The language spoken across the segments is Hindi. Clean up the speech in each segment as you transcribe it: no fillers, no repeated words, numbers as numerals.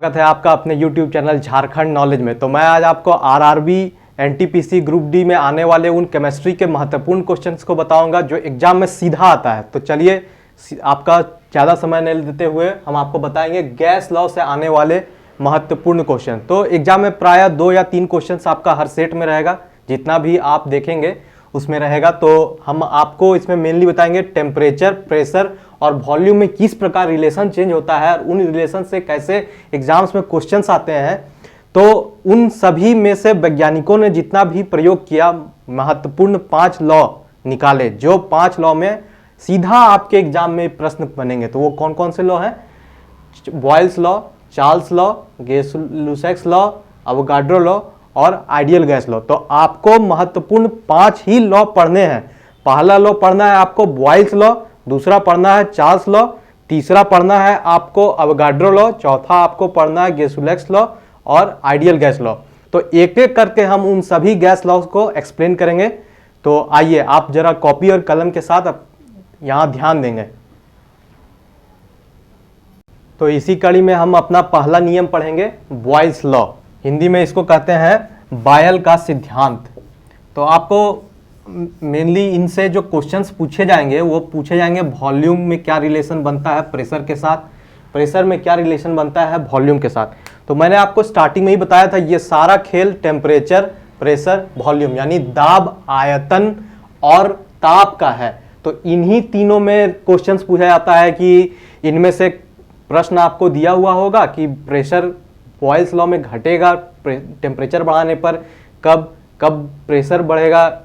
स्वागत है आपका अपने YouTube चैनल झारखंड नॉलेज में। तो मैं आज आपको आरआरबी एनटीपीसी ग्रुप डी में आने वाले उन केमिस्ट्री के महत्वपूर्ण क्वेश्चंस को बताऊंगा जो एग्जाम में सीधा आता है। तो चलिए आपका ज़्यादा समय नहीं देते हुए हम आपको बताएंगे गैस लॉ से आने वाले महत्वपूर्ण क्वेश्चन। तो एग्जाम में प्रायः 2 या 3 क्वेश्चन आपका हर सेट में रहेगा, जितना भी आप देखेंगे उसमें रहेगा। तो हम आपको इसमें मेनली बताएंगे टेम्परेचर, प्रेशर और वॉल्यूम में किस प्रकार रिलेशन चेंज होता है और उन रिलेशन से कैसे एग्जाम्स में क्वेश्चंस आते हैं। तो उन सभी में से वैज्ञानिकों ने जितना भी प्रयोग किया, महत्वपूर्ण 5 लॉ निकाले, जो 5 लॉ में सीधा आपके एग्जाम में प्रश्न बनेंगे। तो वो कौन कौन से लॉ हैं? Boyle's law, Charles law, Gay Lussac's law, Avogadro law और आइडियल गैस लॉ। तो आपको महत्वपूर्ण 5 ही लॉ पढ़ने हैं। पहला लॉ पढ़ना है आपको बॉयल्स लॉ, दूसरा पढ़ना है चार्ल्स लॉ, तीसरा पढ़ना है आपको अवोगाड्रो लॉ, चौथा आपको पढ़ना है गैस-लुसैक्स लॉ और आइडियल गैस लॉ। तो एक एक करके हम उन सभी गैस लॉ को एक्सप्लेन करेंगे। तो आइए आप जरा कॉपी और कलम के साथ यहां ध्यान देंगे। तो इसी कड़ी में हम अपना पहला नियम पढ़ेंगे, बॉयल्स लॉ। हिंदी में इसको कहते हैं बॉयल का सिद्धांत। तो आपको मेनली इनसे जो क्वेश्चंस पूछे जाएंगे वो पूछे जाएंगे वॉल्यूम में क्या रिलेशन बनता है प्रेशर के साथ, प्रेशर में क्या रिलेशन बनता है वॉल्यूम के साथ। तो मैंने आपको स्टार्टिंग में ही बताया था ये सारा खेल टेम्परेचर, प्रेशर, वॉल्यूम यानी दाब, आयतन और ताप का है। तो इन्हीं तीनों में क्वेश्चंस पूछा जाता है कि इनमें से प्रश्न आपको दिया हुआ होगा कि प्रेशर बॉयल्स लॉ में घटेगा टेम्परेचर बढ़ाने पर, कब प्रेशर बढ़ेगा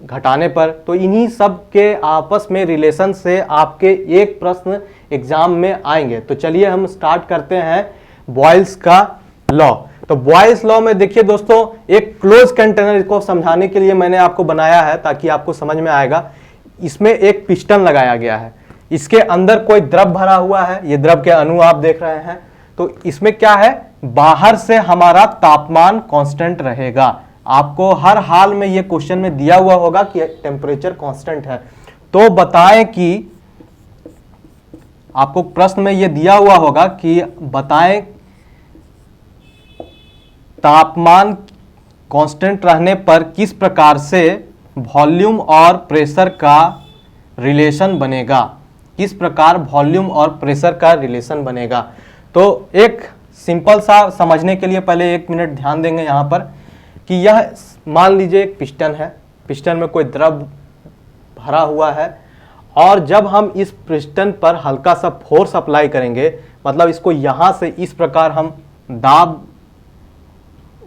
घटाने पर। तो इन्हीं सब के आपस में रिलेशन से आपके एक प्रश्न एग्जाम में आएंगे। तो चलिए हम स्टार्ट करते हैं बॉयल्स का लॉ। तो बॉयल्स लॉ में देखिए दोस्तों, एक क्लोज कंटेनर को समझाने के लिए मैंने आपको बनाया है ताकि आपको समझ में आएगा। इसमें एक पिस्टन लगाया गया है, इसके अंदर कोई द्रव भरा हुआ है, ये द्रव के अणु आप देख रहे हैं। तो इसमें क्या है, बाहर से हमारा तापमान कांस्टेंट रहेगा। आपको हर हाल में ये क्वेश्चन में दिया हुआ होगा कि टेम्परेचर कांस्टेंट है। तो बताएं कि आपको प्रश्न में ये दिया हुआ होगा कि बताएं तापमान कांस्टेंट रहने पर किस प्रकार से वॉल्यूम और प्रेशर का रिलेशन बनेगा, किस प्रकार वॉल्यूम और प्रेशर का रिलेशन बनेगा। तो एक सिंपल सा समझने के लिए पहले 1 मिनट ध्यान देंगे यहाँ पर कि यह मान लीजिए एक पिस्टन है, पिस्टन में कोई द्रव भरा हुआ है और जब हम इस पिस्टन पर हल्का सा फोर्स अप्लाई करेंगे, मतलब इसको यहाँ से इस प्रकार हम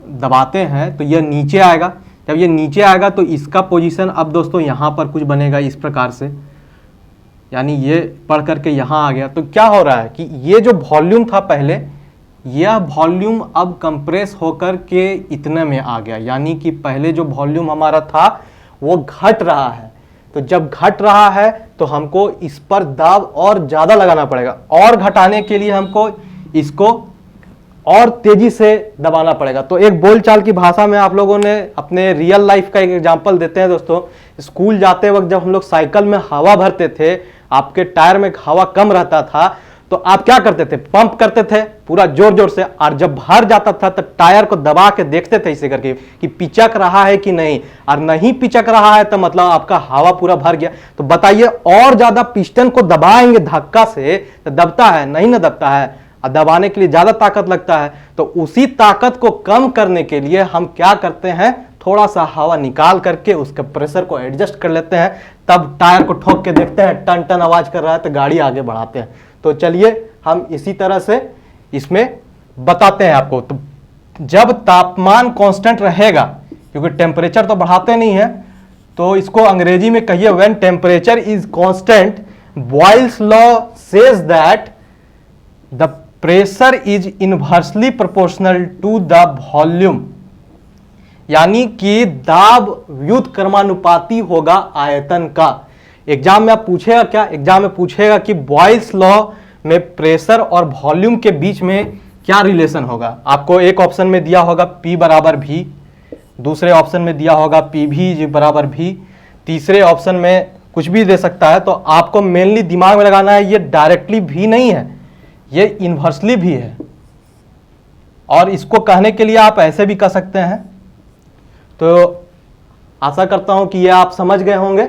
दबाते हैं तो यह नीचे आएगा। जब ये नीचे आएगा तो इसका पोजीशन अब दोस्तों यहाँ पर कुछ बनेगा इस प्रकार से, यानी ये पढ़ करके यहाँ आ गया। तो क्या हो रहा है कि ये जो वॉल्यूम था पहले, यह वॉल्यूम अब कंप्रेस होकर के इतने में आ गया, यानी कि पहले जो वॉल्यूम हमारा था वो घट रहा है। तो जब घट रहा है तो हमको इस पर दाब और ज़्यादा लगाना पड़ेगा, और घटाने के लिए हमको इसको और तेजी से दबाना पड़ेगा। तो एक बोलचाल की भाषा में आप लोगों ने अपने रियल लाइफ का एक एग्जांपल देते हैं दोस्तों। स्कूल जाते वक्त जब हम लोग साइकिल में हवा भरते थे, आपके टायर में हवा कम रहता था, तो आप क्या करते थे, पंप करते थे पूरा जोर जोर से, और जब भर जाता था तो टायर को दबा के देखते थे इसे करके कि पिचक रहा है कि नहीं, और नहीं पिचक रहा है तो मतलब आपका हवा पूरा भर गया। तो बताइए, और ज्यादा पिस्टन को दबाएंगे धक्का से तो दबता है नहीं, ना दबता है, और दबाने के लिए ज्यादा ताकत लगता है। तो उसी ताकत को कम करने के लिए हम क्या करते हैं, थोड़ा सा हवा निकाल करके उसके प्रेशर को एडजस्ट कर लेते हैं, तब टायर को ठोक के देखते हैं टन टन आवाज कर रहा है तो गाड़ी आगे बढ़ाते हैं। तो चलिए हम इसी तरह से इसमें बताते हैं आपको। तो जब तापमान कांस्टेंट रहेगा, क्योंकि टेम्परेचर तो बढ़ाते नहीं है, तो इसको अंग्रेजी में कहिए when temperature is constant, Boyle's law says that the pressure is inversely proportional to the volume, यानी कि दाब व्युत्क्रमानुपाती होगा आयतन का। एग्जाम में आप पूछेगा क्या, एग्जाम में पूछेगा कि बॉयल्स लॉ में प्रेशर और वॉल्यूम के बीच में क्या रिलेशन होगा। आपको एक ऑप्शन में दिया होगा P बराबर V, दूसरे ऑप्शन में दिया होगा PV बराबर V, तीसरे ऑप्शन में कुछ भी दे सकता है। तो आपको मेनली दिमाग में लगाना है ये डायरेक्टली V नहीं है, ये इन्वर्सली भी है। और इसको कहने के लिए आप ऐसे भी कह सकते हैं। तो आशा करता हूं कि ये आप समझ गए होंगे।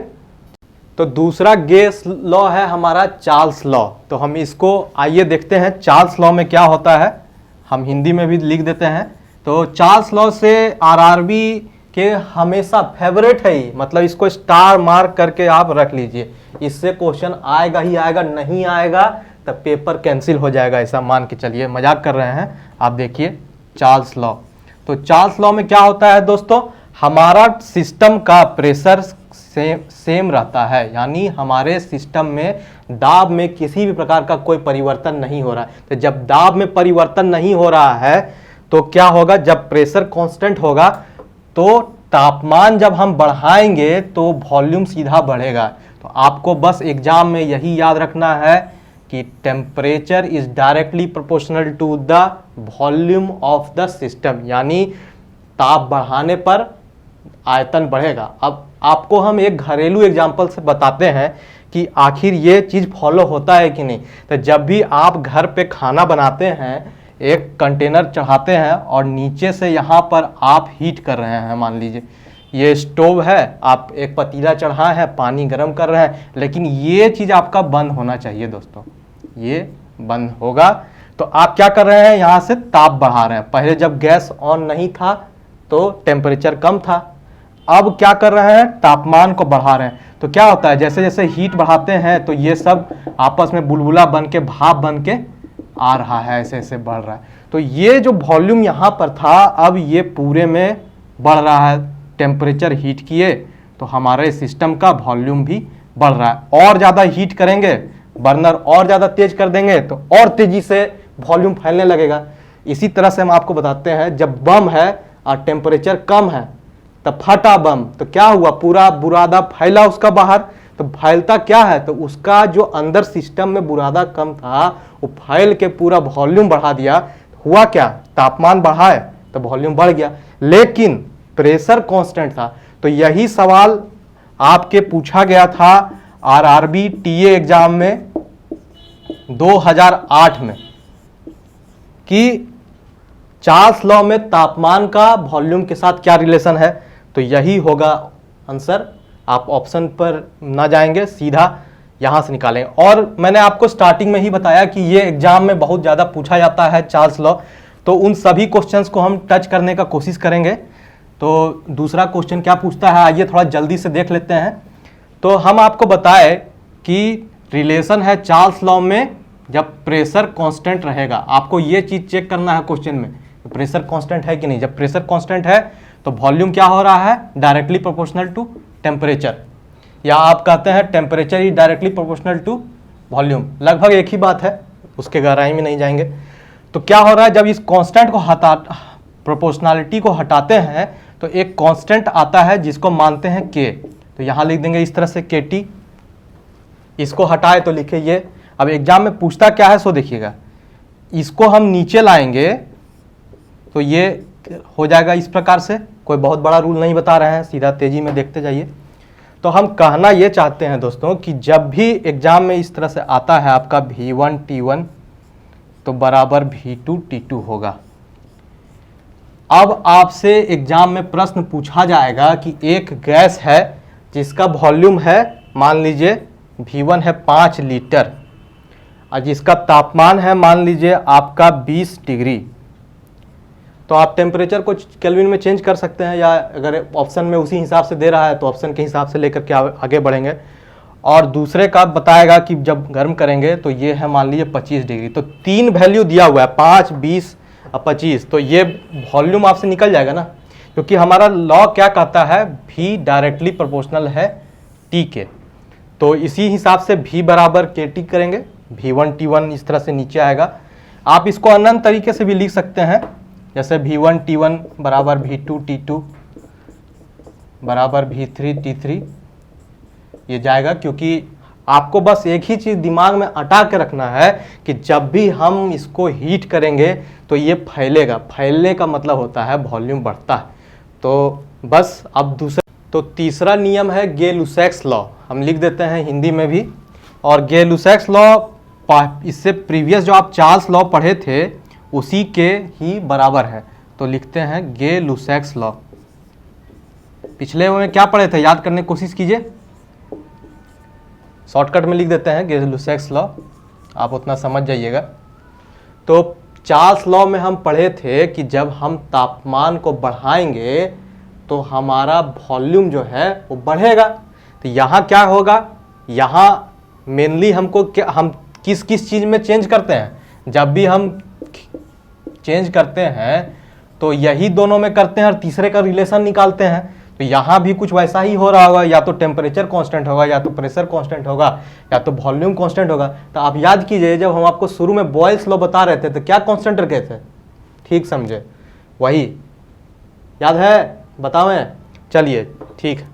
तो दूसरा गेस लॉ है हमारा चार्ल्स लॉ। तो हम इसको आइए देखते हैं चार्ल्स लॉ में क्या होता है, हम हिंदी में भी लिख देते हैं। तो चार्ल्स लॉ से आरआरबी के हमेशा फेवरेट है ही, मतलब इसको स्टार मार्क करके आप रख लीजिए, इससे क्वेश्चन आएगा ही आएगा, नहीं आएगा तब पेपर कैंसिल हो जाएगा, ऐसा मान के चलिए, मजाक कर रहे हैं। आप देखिए चार्ल्स लॉ। तो चार्ल्स लॉ में क्या होता है दोस्तों, हमारा सिस्टम का प्रेशर सेम रहता है, यानी हमारे सिस्टम में दाब में किसी भी प्रकार का कोई परिवर्तन नहीं हो रहा है। तो जब दाब में परिवर्तन नहीं हो रहा है तो क्या होगा, जब प्रेशर कांस्टेंट होगा तो तापमान जब हम बढ़ाएंगे तो वॉल्यूम सीधा बढ़ेगा। तो आपको बस एग्जाम में यही याद रखना है कि temperature is directly proportional to the volume of the system, यानी ताप बढ़ाने पर आयतन बढ़ेगा। अब आपको हम एक घरेलू एग्जांपल से बताते हैं कि आखिर ये चीज़ फॉलो होता है कि नहीं। तो जब भी आप घर पे खाना बनाते हैं, एक कंटेनर चढ़ाते हैं और नीचे से यहाँ पर आप हीट कर रहे हैं, मान लीजिए ये स्टोव है, आप एक पतीला चढ़ाए हैं, पानी गर्म कर रहे हैं, लेकिन ये चीज़ आपका बंद होना चाहिए दोस्तों, ये बंद होगा। तो आप क्या कर रहे हैं, यहाँ से ताप बढ़ा रहे हैं। पहले जब गैस ऑन नहीं था तो टेम्परेचर कम था, अब क्या कर रहे हैं, तापमान को बढ़ा रहे हैं। तो क्या होता है, जैसे जैसे हीट बढ़ाते हैं तो ये सब आपस में बुलबुला बन के, भाप बन के आ रहा है, ऐसे ऐसे बढ़ रहा है। तो ये जो वॉल्यूम यहाँ पर था, अब ये पूरे में बढ़ रहा है, टेम्परेचर हीट किए तो हमारे सिस्टम का वॉल्यूम भी बढ़ रहा है। और ज़्यादा हीट करेंगे, बर्नर और ज़्यादा तेज कर देंगे तो और तेजी से वॉल्यूम फैलने लगेगा। इसी तरह से हम आपको बताते हैं, जब बम है और टेम्परेचर कम है तब फटा बम, तो क्या हुआ, पूरा बुरादा फैला उसका बाहर। तो फैलता क्या है, तो उसका जो अंदर सिस्टम में बुरादा कम था वो फैल के पूरा वॉल्यूम बढ़ा दिया। हुआ क्या, तापमान बढ़ा है तो वॉल्यूम बढ़ गया, लेकिन प्रेशर कांस्टेंट था। तो यही सवाल आपके पूछा गया था आरआरबी टीए एग्जाम में 2008 में कि चार्ल्स लॉ में तापमान का वॉल्यूम के साथ क्या रिलेशन है। तो यही होगा आंसर। आप ऑप्शन पर ना जाएंगे, सीधा यहां से निकालेंगे। और मैंने आपको स्टार्टिंग में ही बताया कि ये एग्जाम में बहुत ज़्यादा पूछा जाता है चार्ल्स लॉ, तो उन सभी क्वेश्चंस को हम टच करने का कोशिश करेंगे। तो दूसरा क्वेश्चन क्या पूछता है, आइए थोड़ा जल्दी से देख लेते हैं। तो हम आपको बताए कि रिलेशन है चार्ल्स लॉ में, जब प्रेशर कांस्टेंट रहेगा, आपको ये चीज़ चेक करना है क्वेश्चन में, प्रेशर कांस्टेंट है कि नहीं। जब प्रेशर कांस्टेंट है तो वॉल्यूम क्या हो रहा है, डायरेक्टली प्रोपोर्शनल टू टेम्परेचर, या आप कहते हैं temperature is directly proportional to volume, लगभग एक ही बात है, उसके गहराई में नहीं जाएंगे। तो क्या हो रहा है, जब इस कांस्टेंट को प्रोपोर्शनलिटी को हटाते हैं तो एक कांस्टेंट आता है जिसको मानते हैं के। तो यहाँ लिख देंगे इस तरह से के टी, इसको हटाए तो लिखे ये। अब एग्जाम में पूछता क्या है सो देखिएगा, इसको हम नीचे लाएंगे तो ये हो जाएगा इस प्रकार से। कोई बहुत बड़ा रूल नहीं बता रहे हैं, सीधा तेजी में देखते जाइए। तो हम कहना ये चाहते हैं दोस्तों कि जब भी एग्जाम में इस तरह से आता है आपका V1 T1 तो बराबर V2 T2 होगा। अब आपसे एग्जाम में प्रश्न पूछा जाएगा कि एक गैस है जिसका वॉल्यूम है, मान लीजिए V1 है 5 लीटर और जिसका तापमान है मान लीजिए आपका 20 डिग्री। तो आप टेम्परेचर को केल्विन में चेंज कर सकते हैं, या अगर ऑप्शन में उसी हिसाब से दे रहा है तो ऑप्शन के हिसाब से लेकर के आगे बढ़ेंगे। और दूसरे का बताएगा कि जब गर्म करेंगे तो ये है मान लीजिए 25 डिग्री। तो तीन वैल्यू दिया हुआ है, 5, 20 और 25। तो ये वॉल्यूम आपसे निकल जाएगा ना, क्योंकि हमारा लॉ क्या कहता है, V डायरेक्टली प्रोपोर्शनल है T के। तो इसी हिसाब से V बराबर KT करेंगे, V1 T1 इस तरह से नीचे आएगा। आप इसको अनंत तरीके से भी लिख सकते हैं, जैसे V1 T1 बराबर V2 T2 बराबर V3 T3 ये जाएगा। क्योंकि आपको बस एक ही चीज़ दिमाग में अटा के रखना है कि जब भी हम इसको हीट करेंगे तो ये फैलेगा, फैलने का मतलब होता है वॉल्यूम बढ़ता है। तो बस अब दूसरा, तो तीसरा नियम है गे-लुसैक्स लॉ, हम लिख देते हैं हिंदी में भी। और गे-लुसैक्स लॉ, इससे प्रीवियस जो आप चार्ल्स लॉ पढ़े थे उसी के ही बराबर है। तो लिखते हैं गे-लुसैक्स लॉ। पिछले में क्या पढ़े थे, याद करने की कोशिश कीजिए। शॉर्टकट में लिख देते हैं गे-लुसैक्स लॉ, आप उतना समझ जाइएगा। तो चार्ल्स लॉ में हम पढ़े थे कि जब हम तापमान को बढ़ाएंगे तो हमारा वॉल्यूम जो है वो बढ़ेगा। तो यहाँ क्या होगा, यहाँ मेनली हमको हम किस किस चीज़ में चेंज करते हैं, जब भी हम चेंज करते हैं तो यही दोनों में करते हैं और तीसरे का रिलेशन निकालते हैं। तो यहाँ भी कुछ वैसा ही हो रहा होगा, या तो टेम्परेचर कांस्टेंट होगा, या तो प्रेशर कांस्टेंट होगा, या तो वॉल्यूम कांस्टेंट होगा। तो आप याद कीजिए, जब हम आपको शुरू में बॉयल्स लॉ बता रहे थे तो क्या कांस्टेंट रखे थे, ठीक समझे, वही याद है, बतावें, चलिए ठीक।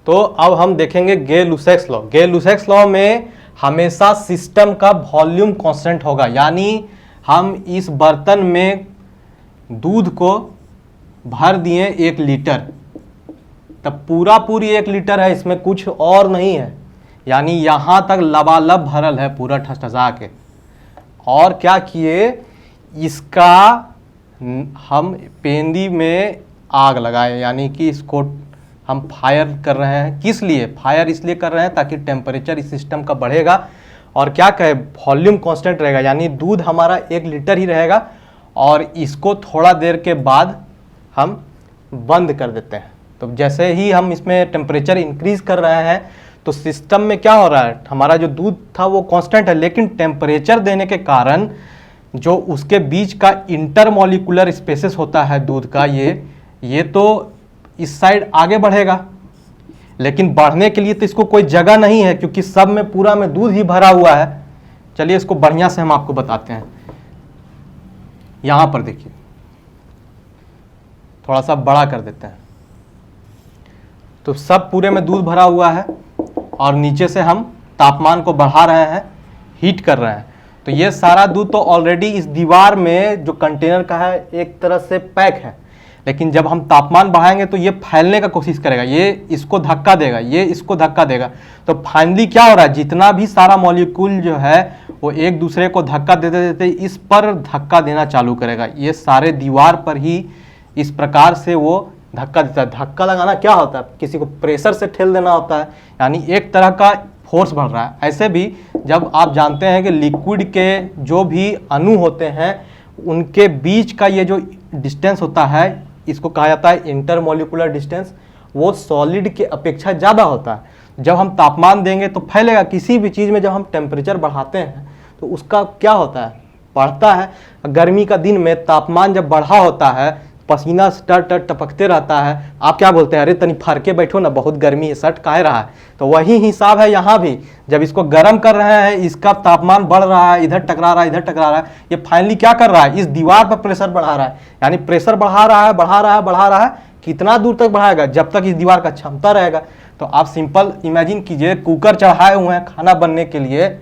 तो अब हम देखेंगे गे-लुसैक्स लॉ। गे-लुसैक्स लॉ में हमेशा सिस्टम का वॉल्यूम कांस्टेंट होगा, यानी हम इस बर्तन में दूध को भर दिए 1 लीटर, तब पूरी 1 लीटर है, इसमें कुछ और नहीं है, यानी यहां तक लबालब भरल है पूरा ठसठसा के। और क्या किए, इसका हम पेंदी में आग लगाए, यानी कि इसको हम फायर कर रहे हैं। किस लिए फायर, इसलिए कर रहे हैं ताकि टेम्परेचर इस सिस्टम का बढ़ेगा और क्या कहे, वॉल्यूम कांस्टेंट रहेगा, यानी दूध हमारा 1 लीटर ही रहेगा। और इसको थोड़ा देर के बाद हम बंद कर देते हैं। तो जैसे ही हम इसमें टेम्परेचर इंक्रीज कर रहे हैं तो सिस्टम में क्या हो रहा है, हमारा जो दूध था वो कांस्टेंट है, लेकिन टेम्परेचर देने के कारण जो उसके बीच का इंटरमॉलिक्यूलर स्पेसेस होता है दूध का, ये तो इस साइड आगे बढ़ेगा, लेकिन बढ़ने के लिए तो इसको कोई जगह नहीं है, क्योंकि सब में पूरा में दूध ही भरा हुआ है। चलिए इसको बढ़िया से हम आपको बताते हैं। यहां पर देखिए, थोड़ा सा बड़ा कर देते हैं। तो सब पूरे में दूध भरा हुआ है और नीचे से हम तापमान को बढ़ा रहे हैं, हीट कर रहे हैं। तो ये सारा दूध तो ऑलरेडी इस दीवार में जो कंटेनर का है एक तरह से पैक है, लेकिन जब हम तापमान बढ़ाएंगे तो ये फैलने का कोशिश करेगा, ये इसको धक्का देगा, ये इसको धक्का देगा। तो फाइनली क्या हो रहा है, जितना भी सारा मॉलिक्यूल जो है वो एक दूसरे को धक्का देते देते इस पर धक्का देना चालू करेगा। ये सारे दीवार पर ही इस प्रकार से वो धक्का देता है। धक्का लगाना क्या होता है, किसी को प्रेशर से ठेल देना होता है, यानी एक तरह का फोर्स बढ़ रहा है। ऐसे भी जब आप जानते हैं कि लिक्विड के जो भी अणु होते हैं उनके बीच का ये जो डिस्टेंस होता है, इसको कहा जाता है इंटरमॉलिक्यूलर डिस्टेंस, वो सॉलिड के अपेक्षा ज़्यादा होता है। जब हम तापमान देंगे तो फैलेगा। किसी भी चीज़ में जब हम टेम्परेचर बढ़ाते हैं तो उसका क्या होता है, बढ़ता है। गर्मी का दिन में तापमान जब बढ़ा होता है, पसीना टर टर टपकते रहता है, आप क्या बोलते हैं, अरे तनी फर के बैठो ना, बहुत गर्मी है, सट काहे रहा है। तो वही हिसाब है यहाँ भी, जब इसको गर्म कर रहे हैं, इसका तापमान बढ़ रहा है, इधर टकरा रहा है, इधर टकरा रहा है, ये फाइनली क्या कर रहा है, इस दीवार पर प्रेशर बढ़ा रहा है, यानी प्रेशर बढ़ा रहा है, बढ़ा रहा है, बढ़ा रहा है। कितना दूर तक बढ़ाएगा, जब तक इस दीवार का क्षमता रहेगा। तो आप सिंपल इमेजिन कीजिए, कुकर चढ़ाए हुए हैं खाना बनने के लिए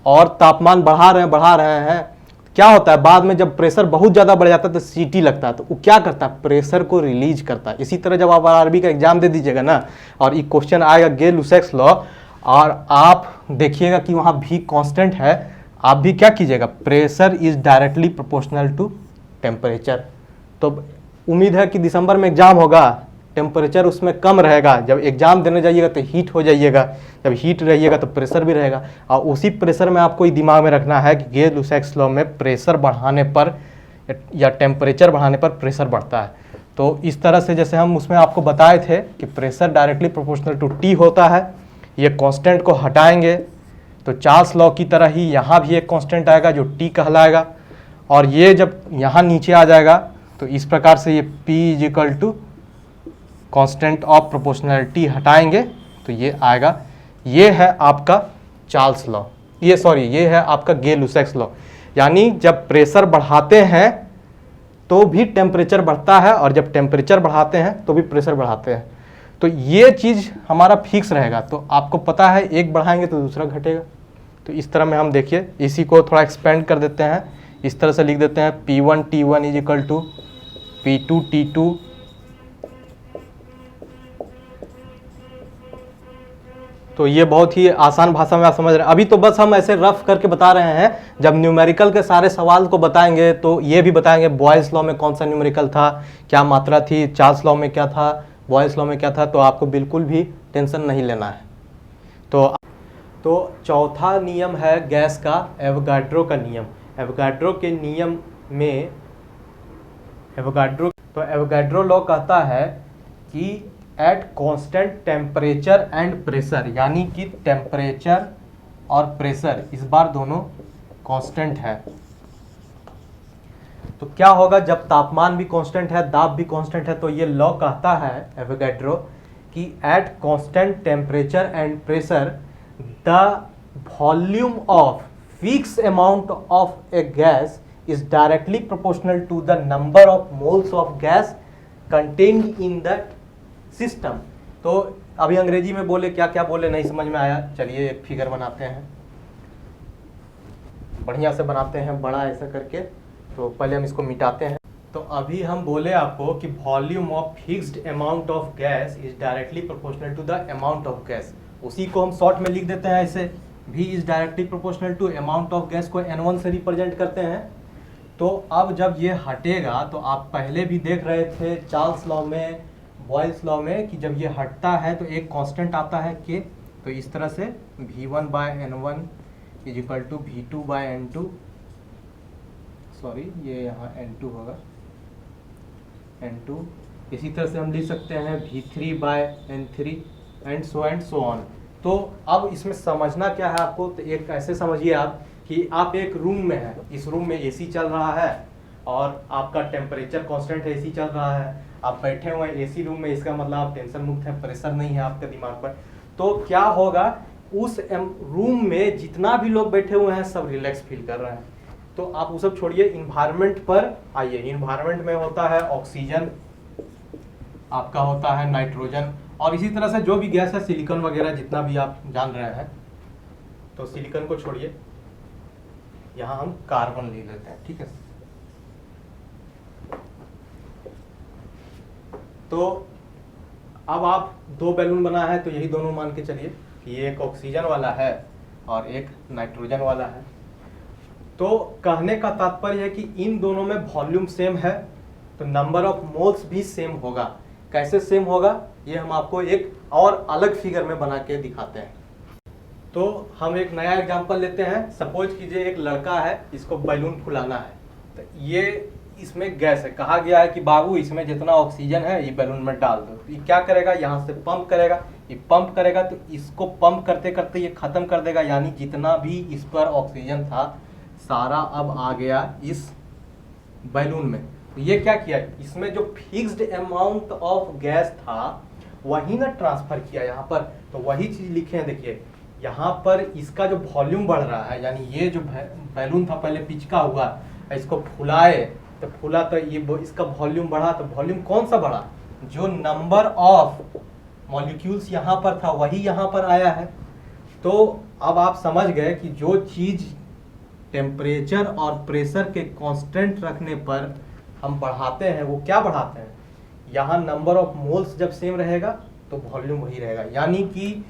और तापमान बढ़ा रहे हैं, क्या होता है, बाद में जब प्रेशर बहुत ज़्यादा बढ़ जाता है तो सीटी लगता है, तो वो क्या करता है, प्रेशर को रिलीज करता है। इसी तरह जब आप आरआरबी का एग्जाम दे दीजिएगा ना, और ये क्वेश्चन आएगा गे-लुसैक्स लॉ, और आप देखिएगा कि वहाँ भी कांस्टेंट है, आप भी क्या कीजिएगा, pressure is directly proportional to temperature. तो उम्मीद है कि दिसंबर में एग्जाम होगा, टेम्परेचर उसमें कम रहेगा, जब एग्जाम देने जाइएगा तो हीट हो जाइएगा, जब हीट रहिएगा तो प्रेशर भी रहेगा। और उसी प्रेशर में आपको ये दिमाग में रखना है कि गे-लुसैक्स लॉ में प्रेशर बढ़ाने पर या टेम्परेचर बढ़ाने पर प्रेशर बढ़ता है। तो इस तरह से जैसे हम उसमें आपको बताए थे कि pressure directly proportional to T होता है। ये कांस्टेंट को हटाएंगे तो चार्ल्स लॉ की तरह ही यहाँ भी एक कांस्टेंट आएगा जो टी कहलाएगा, और ये जब यहाँ नीचे आ जाएगा तो इस प्रकार से ये P is equal to constant of proportionality हटाएंगे तो ये आएगा। ये है आपका चार्ल्स लॉ, ये है आपका गे-लुसैक्स लॉ। यानी जब प्रेशर बढ़ाते हैं तो भी टेम्परेचर बढ़ता है, और जब टेम्परेचर बढ़ाते हैं तो भी प्रेशर बढ़ाते हैं। तो ये चीज़ हमारा फिक्स रहेगा। तो आपको पता है, एक बढ़ाएंगे तो दूसरा घटेगा। तो इस तरह में हम देखिए, इसी को थोड़ा एक्सपेंड कर देते हैं, इस तरह से लिख देते हैं P1 T1 is equal to P2 T2 तो ये बहुत ही आसान भाषा में आप समझ रहे हैं। अभी तो बस हम ऐसे रफ करके बता रहे हैं, जब न्यूमेरिकल के सारे सवाल को बताएंगे तो ये भी बताएंगे बॉयल्स लॉ में कौन सा न्यूमेरिकल था, क्या मात्रा थी, चार्ल्स लॉ में क्या था, बॉयल्स लॉ में क्या था, तो आपको बिल्कुल भी टेंशन नहीं लेना है। तो चौथा नियम है गैस का एवोगाड्रो का नियम। एवोगाड्रो के नियम में एवोगाड्रो लॉ कहता है कि at constant temperature and pressure, यानी कि टेम्परेचर और प्रेशर इस बार दोनों कांस्टेंट है। तो क्या होगा जब तापमान भी कांस्टेंट है, दाब भी कांस्टेंट है, तो ये लॉ कहता है एवोगाड्रो कि at constant temperature and pressure the volume of fix amount of A gas is directly proportional to the number of moles of gas contained in that system। तो अभी अंग्रेजी में बोले क्या क्या बोले नहीं समझ में आया, चलिए एक फिगर बनाते हैं, बढ़िया से बनाते हैं बड़ा ऐसा करके। तो पहले हम इसको मिटाते हैं। तो अभी हम बोले आपको कि volume of fixed amount of gas is directly proportional to the amount of gas. उसी को हम शॉर्ट में लिख देते हैं ऐसे, V is directly proportional to amount of gas को N1 से रिप्रेजेंट करते हैं। तो अब जब ये हटेगा, तो आप पहले भी देख रहे थे चार्ल्स लॉ में, बॉयल्स लॉ में, कि जब ये हटता है तो एक कांस्टेंट आता है K। तो इस तरह से V1 by N1 is equal to V2 by N2, sorry ये यहाँ N2 होगा, N2। इसी तरह से हम लिख सकते हैं V3 bye N3 and so on. तो अब इसमें समझना क्या है आपको, तो एक ऐसे समझिए आप कि आप एक रूम में हैं, इस रूम में एसी चल रहा है और आपका टेम्परेचर कांस्टेंट है, एसी चल रहा है, आप बैठे हुए हैं एसी रूम में, इसका मतलब आप टेंशन मुक्त हैं, प्रेशर नहीं है आपके दिमाग पर। तो क्या होगा, उस रूम में जितना भी लोग बैठे हुए हैं सब रिलैक्स फील कर रहे हैं। तो आप वो सब छोड़िए, इन्वायरमेंट पर आइए। इन्वायरमेंट में होता है ऑक्सीजन, आपका होता है नाइट्रोजन, और इसी तरह से जो भी गैस है सिलिकॉन वगैरह जितना भी आप जान रहे हैं। तो सिलिकॉन को छोड़िए, यहाँ हम कार्बन ले लेते हैं, ठीक है। तो अब आप दो बैलून बना है, तो यही दोनों मान के चलिए कि ये एक ऑक्सीजन वाला है और एक नाइट्रोजन वाला है। तो कहने का तात्पर्य है कि इन दोनों में वॉल्यूम सेम है, तो नंबर ऑफ मोल्स भी सेम होगा। कैसे सेम होगा, ये हम आपको एक और अलग फिगर में बना के दिखाते हैं। तो हम एक नया एग्जांपल लेते हैं। सपोज कीजिए एक लड़का है, इसको बैलून फुलाना है, तो ये इसमें गैस है, कहा गया है कि बाबू इसमें जितना ऑक्सीजन है ये बैलून में डाल दो। तो ये क्या करेगा, यहाँ से पंप करेगा, ये पंप करेगा तो इसको पंप करते करते ये खत्म कर देगा, यानी जितना भी इस पर ऑक्सीजन था सारा अब आ गया इस बैलून में। तो ये क्या किया, इसमें जो फिक्स्ड अमाउंट ऑफ गैस था वही ना ट्रांसफर किया यहाँ पर। तो वही चीज लिखे हैं, देखिए यहाँ पर इसका जो वॉल्यूम बढ़ रहा है, यानी ये जो बैलून था पहले पिचका हुआ, इसको फुलाए तो फूला तो ये इसका वॉल्यूम बढ़ा। तो वॉल्यूम कौन सा बढ़ा, जो नंबर ऑफ मॉलिक्यूल्स यहाँ पर था वही यहाँ पर आया है। तो अब आप समझ गए कि जो चीज टेम्परेचर और प्रेशर के कांस्टेंट रखने पर हम बढ़ाते हैं वो क्या बढ़ाते हैं, यहाँ नंबर ऑफ मोल्स जब सेम रहेगा तो वॉल्यूम वही रहेगा। यानी कि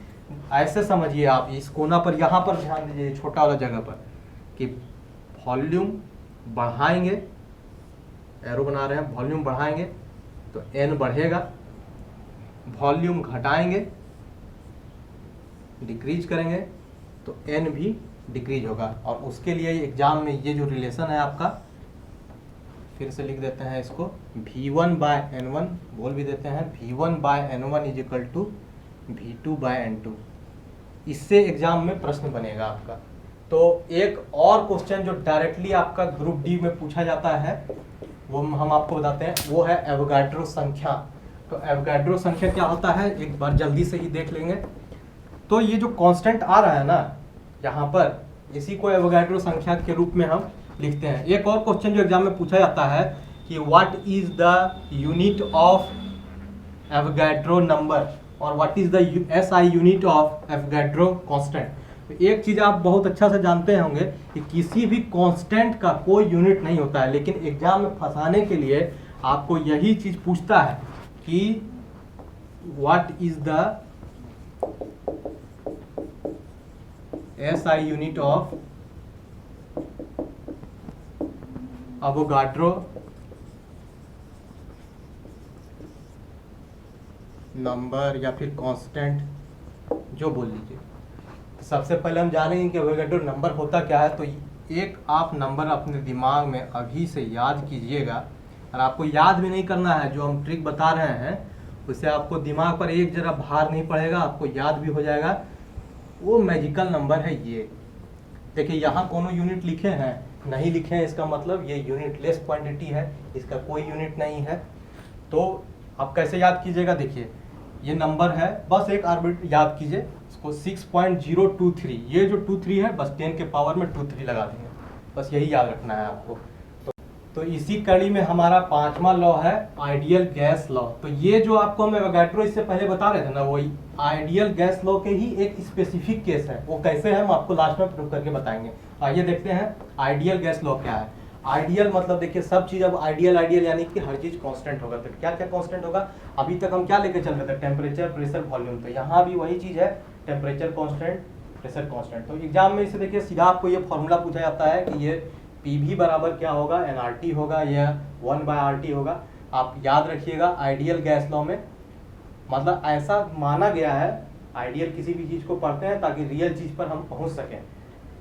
ऐसे समझिए आप, इस कोना पर यहाँ पर ध्यान दीजिए, छोटा वाला जगह पर, कि वॉल्यूम बढ़ाएंगे, एरो बना रहे हैं, वॉल्यूम बढ़ाएंगे तो n बढ़ेगा, वॉल्यूम घटाएंगे डिक्रीज करेंगे तो n भी डिक्रीज होगा। और उसके लिए एग्जाम में ये जो रिलेशन है आपका, फिर से लिख देते हैं इसको, V1 बाय N1 बोल भी देते हैं, V1 by N1 is equal to V2 by N2। इससे एग्जाम में प्रश्न बनेगा आपका। तो एक और क्वेश्चन जो डायरेक्टली आपका ग्रुप डी में पूछा जाता है वो हम आपको बताते हैं, वो है एवोगाड्रो संख्या। तो एवोगाड्रो संख्या क्या होता है, एक बार जल्दी से ही देख लेंगे। तो ये जो कांस्टेंट आ रहा है ना यहाँ पर, इसी को एवोगाड्रो संख्या के रूप में हम लिखते हैं। एक और क्वेश्चन जो एग्जाम में पूछा जाता है कि what is the unit of Avogadro number और what is the SI unit of Avogadro constant. तो एक चीज आप बहुत अच्छा से जानते होंगे कि किसी भी कांस्टेंट का कोई यूनिट नहीं होता है, लेकिन एग्जाम में फंसाने के लिए आपको यही चीज पूछता है कि what is the SI unit of Avogadro number या फिर कांस्टेंट जो बोल लीजिए। सबसे पहले हम जानेंगे कि एवोगाड्रो नंबर होता क्या है। तो एक आप नंबर अपने दिमाग में अभी से याद कीजिएगा, और आपको याद भी नहीं करना है, जो हम ट्रिक बता रहे हैं उससे आपको दिमाग पर एक जरा भार नहीं पड़ेगा, आपको याद भी हो जाएगा। वो मैजिकल नंबर है ये। देखिए यहाँ कोनो यूनिट लिखे हैं, नहीं लिखे हैं, इसका मतलब ये यूनिटलेस क्वांटिटी है, इसका कोई यूनिट नहीं है। तो आप कैसे याद कीजिएगा, देखिए ये नंबर है, बस एक आर्बिट याद कीजिए इसको 6.023, ये जो 23 है बस 10 के पावर में 23 लगा देंगे, बस यही याद रखना है आपको। तो इसी कड़ी में हमारा 5वां लॉ है आइडियल गैस लॉ। तो ये जो आपको हम एवोगाड्रो इससे पहले बता रहे थे ना, वही आइडियल गैस लॉ के ही एक स्पेसिफिक केस है। वो कैसे है हम आपको लास्ट में प्रूव करके बताएंगे। आइए देखते हैं आइडियल गैस लॉ क्या है। आइडियल मतलब देखिए सब चीज अब आइडियल यानी कि हर चीज कांस्टेंट होगा। तो क्या क्या कांस्टेंट होगा, अभी तक हम क्या लेके चल रहे थे, टेम्परेचर, प्रेशर, वॉल्यूम। तो यहाँ भी वही चीज है, टेम्परेचर कांस्टेंट, प्रेशर कांस्टेंट। तो एग्जाम में इसे देखिए सीधा आपको ये फॉर्मूला पूछा जाता है कि ये PV बराबर क्या होगा, nRT होगा या 1/RT होगा। आप याद रखिएगा आइडियल गैस लॉ में मतलब ऐसा माना गया है, आइडियल किसी भी चीज को पढ़ते हैं ताकि रियल चीज पर हम पहुंच सकें।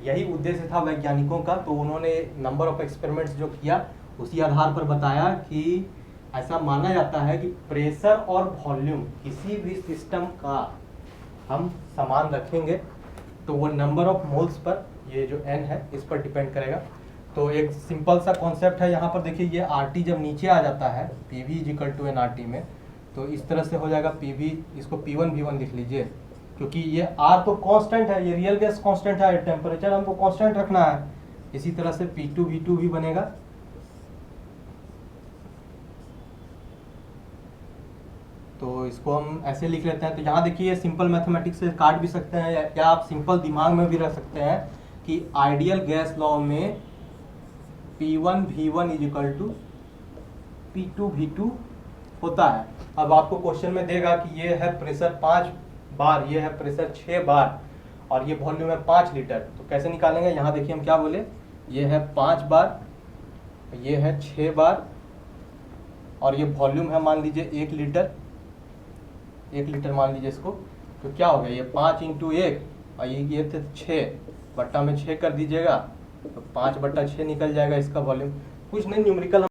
यही उद्देश्य था वैज्ञानिकों का। तो उन्होंने नंबर ऑफ एक्सपेरिमेंट्स जो किया उसी आधार पर बताया कि ऐसा माना जाता है कि प्रेशर और वॉल्यूम किसी भी सिस्टम का हम समान रखेंगे तो वो नंबर ऑफ मोल्स पर, ये जो n है इस पर डिपेंड करेगा। तो एक सिंपल सा कॉन्सेप्ट है यहाँ पर, देखिए ये RT जब नीचे आ जाता है PV = nRT में, तो इस तरह से हो जाएगा PV, इसको P1 V1 लिख लीजिए, क्योंकि ये R तो कांस्टेंट है, ये रियल गैस कांस्टेंट है, टेम्परेचर हमको कांस्टेंट रखना है। इसी तरह से P2 V2 भी बनेगा। तो इसको हम ऐसे लिख लेते हैं। तो यहाँ देखिए सिंपल मैथमेटिक्स से काट भी सकते हैं, या आप सिंपल दिमाग में भी रख सकते हैं कि आइडियल गैस लॉ में P1 V1 = P2 V2 होता है। अब आपको क्वेश्चन में देगा कि ये है प्रेशर 5 बार, ये है प्रेशर 6 बार और ये वॉल्यूम है 5 लीटर। तो कैसे निकालेंगे, यहाँ देखिए हम क्या बोले, ये है 5 बार, ये है 6 बार और ये वॉल्यूम है मान लीजिए 1 लीटर, 1 लीटर मान लीजिए इसको। तो क्या हो गया, ये 5 × 1 और ये थे 6 बट्टा में 6 कर दीजिएगा, तो 5/6 निकल जाएगा इसका वॉल्यूम। कुछ नहीं, न्यूमेरिकल